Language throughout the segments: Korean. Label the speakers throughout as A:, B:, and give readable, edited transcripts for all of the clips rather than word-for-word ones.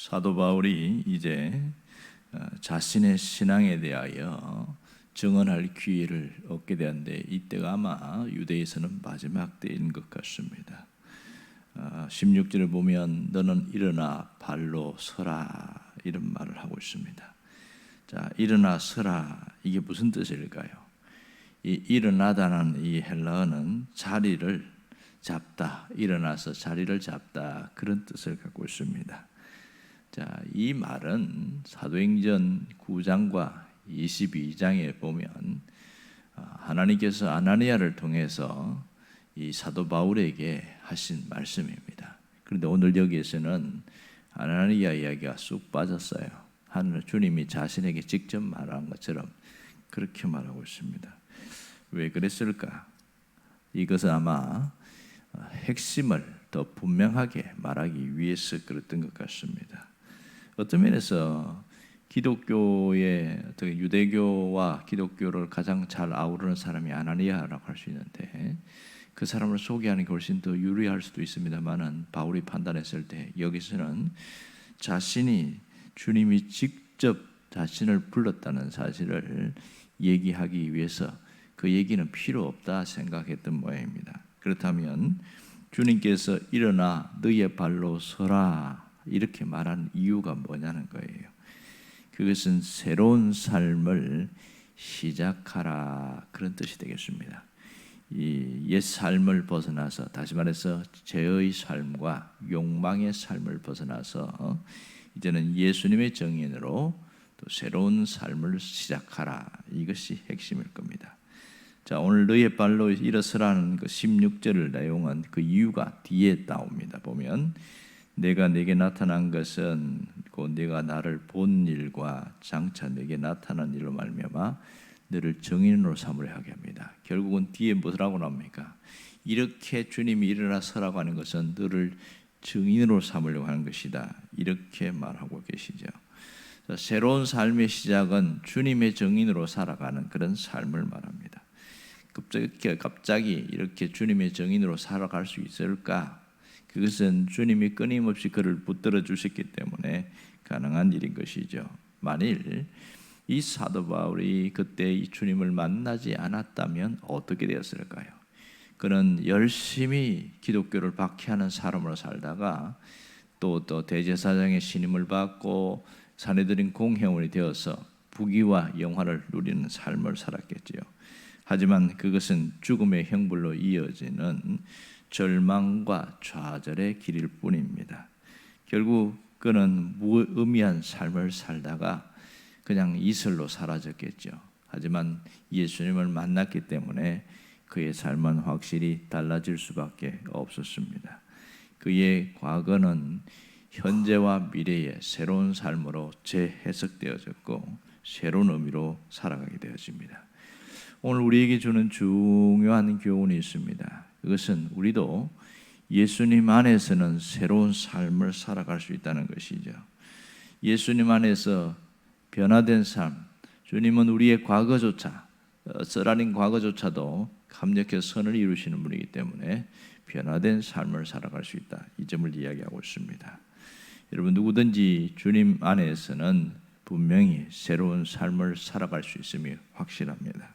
A: 사도 바울이 이제 자신의 신앙에 대하여 증언할 기회를 얻게 되었는데 이때가 아마 유대에서는 마지막 때인 것 같습니다. 16절을 보면 너는 일어나 발로 서라 이런 말을 하고 있습니다. 자, 일어나 서라 이게 무슨 뜻일까요? 이 일어나다는 이 헬라어는 자리를 잡다, 일어나서 자리를 잡다 그런 뜻을 갖고 있습니다. 자, 이 말은 사도행전 9장과 22장에 보면 하나님께서 아나니아를 통해서 이 사도 바울에게 하신 말씀입니다. 그런데 오늘 여기에서는 아나니아 이야기가 쑥 빠졌어요. 하늘 주님이 자신에게 직접 말한 것처럼 그렇게 말하고 있습니다. 왜 그랬을까? 이것은 아마 핵심을 더 분명하게 말하기 위해서 그랬던 것 같습니다. 어떤 면에서 기독교의 유대교와 기독교를 가장 잘 아우르는 사람이 아나니아라고 할 수 있는데 그 사람을 소개하는 게 훨씬 더 유리할 수도 있습니다만은 바울이 판단했을 때 여기서는 자신이 주님이 직접 자신을 불렀다는 사실을 얘기하기 위해서 그 얘기는 필요 없다 생각했던 모양입니다. 그렇다면 주님께서 일어나 너의 발로 서라 이렇게 말한 이유가 뭐냐는 거예요. 그것은 새로운 삶을 시작하라 그런 뜻이 되겠습니다. 이 옛 삶을 벗어나서 다시 말해서 죄의 삶과 욕망의 삶을 벗어나서 이제는 예수님의 정인으로 또 새로운 삶을 시작하라 이것이 핵심일 겁니다. 자, 오늘 너의 발로 일어서라는 그 16절 내용은 그 이유가 뒤에 나옵니다. 보면 내가 내게 나타난 것은 곧 내가 나를 본 일과 장차 내게 나타난 일로 말미암아 너를 정인으로 삼으려 하게 합니다. 결국은 뒤에 뭐라고 나옵니까? 이렇게 주님이 일어나 서라고 하는 것은 너를 정인으로 삼으려고 하는 것이다. 이렇게 말하고 계시죠. 새로운 삶의 시작은 주님의 정인으로 살아가는 그런 삶을 말합니다. 갑자기 이렇게 주님의 정인으로 살아갈 수 있을까? 그것은 주님이 끊임없이 그를 붙들어 주셨기 때문에 가능한 일인 것이죠. 만일 이 사도 바울이 그때 이 주님을 만나지 않았다면 어떻게 되었을까요? 그는 열심히 기독교를 박해하는 사람으로 살다가 또 대제사장의 신임을 받고 사내들인 공회원이 되어서 부귀와 영화를 누리는 삶을 살았겠지요. 하지만 그것은 죽음의 형벌로 이어지는 절망과 좌절의 길일 뿐입니다. 결국 그는 무의미한 삶을 살다가 그냥 이슬로 사라졌겠죠. 하지만 예수님을 만났기 때문에 그의 삶은 확실히 달라질 수밖에 없었습니다. 그의 과거는 현재와 미래의 새로운 삶으로 재해석되어졌고 새로운 의미로 살아가게 되어집니다. 오늘 우리에게 주는 중요한 교훈이 있습니다. 그것은 우리도 예수님 안에서는 새로운 삶을 살아갈 수 있다는 것이죠. 예수님 안에서 변화된 삶, 주님은 우리의 과거조차 쓰라린 과거조차도 감격해서 선을 이루시는 분이기 때문에 변화된 삶을 살아갈 수 있다. 이 점을 이야기하고 있습니다. 여러분 누구든지 주님 안에서는 분명히 새로운 삶을 살아갈 수 있음이 확실합니다.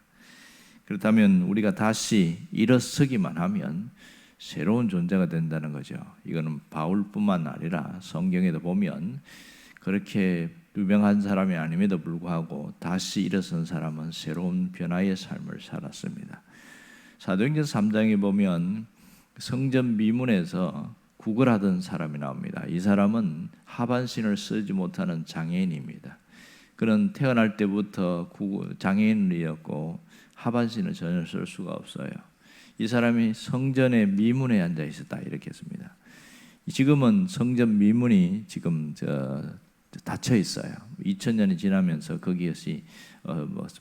A: 그렇다면 우리가 다시 일어서기만 하면 새로운 존재가 된다는 거죠. 이거는 바울뿐만 아니라 성경에도 보면 그렇게 유명한 사람이 아님에도 불구하고 다시 일어선 사람은 새로운 변화의 삶을 살았습니다. 사도행전 3장에 보면 성전 미문에서 구걸하던 사람이 나옵니다. 이 사람은 하반신을 쓰지 못하는 장애인입니다. 그는 태어날 때부터 장애인이었고 하반신을 전혀 쓸 수가 없어요. 이 사람이 성전의 미문에 앉아 있었다 이렇게 했습니다. 지금은 성전 미문이 지금 닫혀 있어요. 2000년이 지나면서 거기에서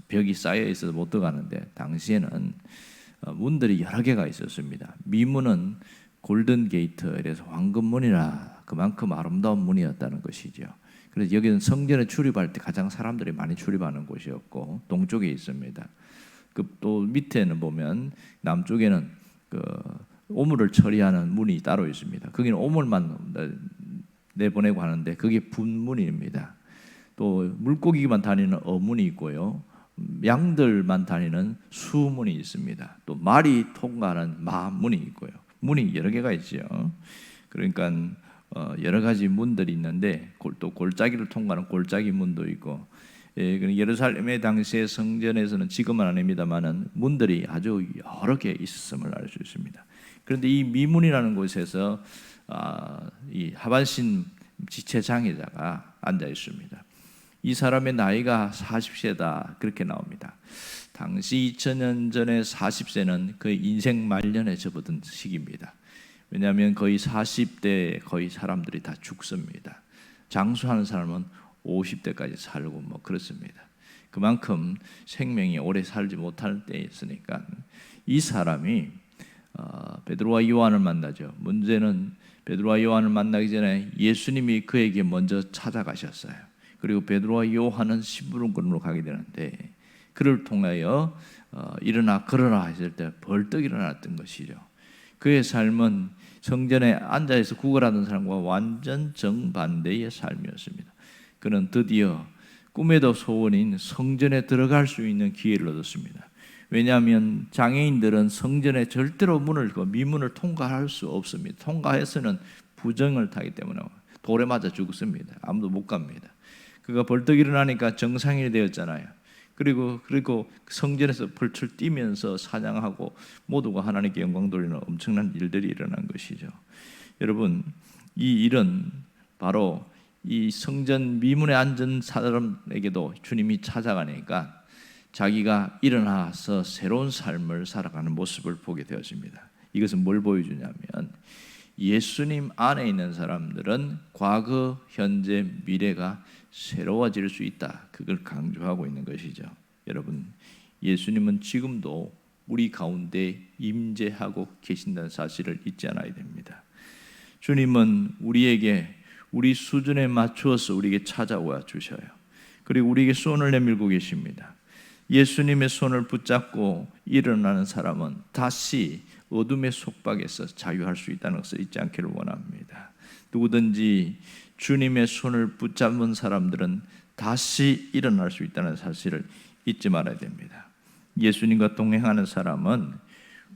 A: 벽이 쌓여 있어서 못 들어가는데 당시에는 문들이 여러 개가 있었습니다. 미문은 골든 게이트, 그래서 황금문이라 그만큼 아름다운 문이었다는 것이죠. 그래서 여기는 성전에 출입할 때 가장 사람들이 많이 출입하는 곳이었고 동쪽에 있습니다. 또 밑에는 보면 남쪽에는 오물을 처리하는 문이 따로 있습니다. 거기는 오물만 내보내고 하는데 그게 분문입니다. 또 물고기만 다니는 어문이 있고요. 양들만 다니는 수문이 있습니다. 또 말이 통과하는 마문이 있고요. 문이 여러 개가 있죠. 그러니까 여러 가지 문들이 있는데 또 골짜기를 통과하는 골짜기 문도 있고, 예루살렘의 당시의 성전에서는 지금은 아닙니다만은 문들이 아주 여러 개 있었음을 알 수 있습니다. 그런데 이 미문이라는 곳에서 이 하반신 지체장애자가 앉아 있습니다. 이 사람의 나이가 40세다 그렇게 나옵니다. 당시 2000년 전에 40세는 그 인생 말년에 접어든 시기입니다. 왜냐하면 거의 40대에 거의 사람들이 다 죽습니다. 장수하는 사람은 50대까지 살고 뭐 그렇습니다. 그만큼 생명이 오래 살지 못할 때였으니까 이 사람이 베드로와 요한을 만나죠. 문제는 베드로와 요한을 만나기 전에 예수님이 그에게 먼저 찾아가셨어요. 그리고 베드로와 요한은 심부름꾼으로 가게 되는데 그를 통하여 일어나 걸어라 했을 때 벌떡 일어났던 것이죠. 그의 삶은 성전에 앉아서 구걸하던 사람과 완전 정반대의 삶이었습니다. 그는 드디어 꿈에도 소원인 성전에 들어갈 수 있는 기회를 얻었습니다. 왜냐하면 장애인들은 성전에 절대로 미문을 통과할 수 없습니다. 통과해서는 부정을 타기 때문에 돌에 맞아 죽습니다. 아무도 못 갑니다. 그가 벌떡 일어나니까 정상인이 되었잖아요. 그리고 성전에서 펄펄 뛰면서 사냥하고 모두가 하나님께 영광 돌리는 엄청난 일들이 일어난 것이죠. 여러분, 이 일은 바로 이 성전 미문에 앉은 사람에게도 주님이 찾아가니까 자기가 일어나서 새로운 삶을 살아가는 모습을 보게 되었습니다. 이것은 뭘 보여주냐면 예수님 안에 있는 사람들은 과거, 현재, 미래가 새로워질 수 있다. 그걸 강조하고 있는 것이죠. 여러분, 예수님은 지금도 우리 가운데 임재하고 계신다는 사실을 잊지 않아야 됩니다. 주님은 우리에게 우리 수준에 맞추어서 우리에게 찾아와 주셔요. 그리고 우리에게 손을 내밀고 계십니다. 예수님의 손을 붙잡고 일어나는 사람은 다시 어둠의 속박에서 자유할 수 있다는 것을 잊지 않기를 원합니다. 누구든지 주님의 손을 붙잡은 사람들은 다시 일어날 수 있다는 사실을 잊지 말아야 됩니다. 예수님과 동행하는 사람은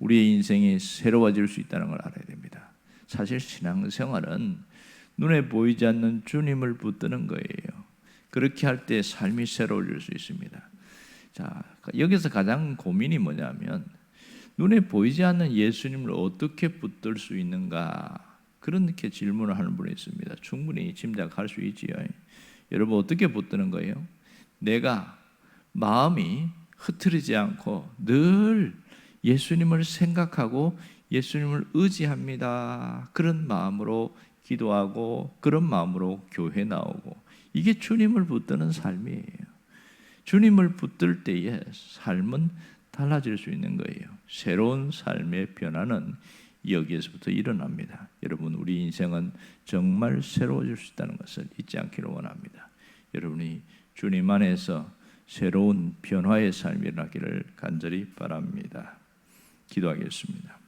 A: 우리의 인생이 새로워질 수 있다는 걸 알아야 됩니다. 사실 신앙생활은 눈에 보이지 않는 주님을 붙드는 거예요. 그렇게 할 때 삶이 새로워질 수 있습니다. 자, 여기서 가장 고민이 뭐냐면 눈에 보이지 않는 예수님을 어떻게 붙들 수 있는가, 그렇게 질문을 하는 분이 있습니다. 충분히 짐작할 수 있지요. 여러분, 어떻게 붙드는 거예요? 내가 마음이 흐트리지 않고 늘 예수님을 생각하고 예수님을 의지합니다. 그런 마음으로 기도하고 그런 마음으로 교회 나오고, 이게 주님을 붙드는 삶이에요. 주님을 붙들 때에 삶은 달라질 수 있는 거예요. 새로운 삶의 변화는 여기에서부터 일어납니다. 여러분, 우리 인생은 정말 새로워질 수 있다는 것을 잊지 않기를 원합니다. 여러분이 주님 안에서 새로운 변화의 삶이 일어나기를 간절히 바랍니다. 기도하겠습니다.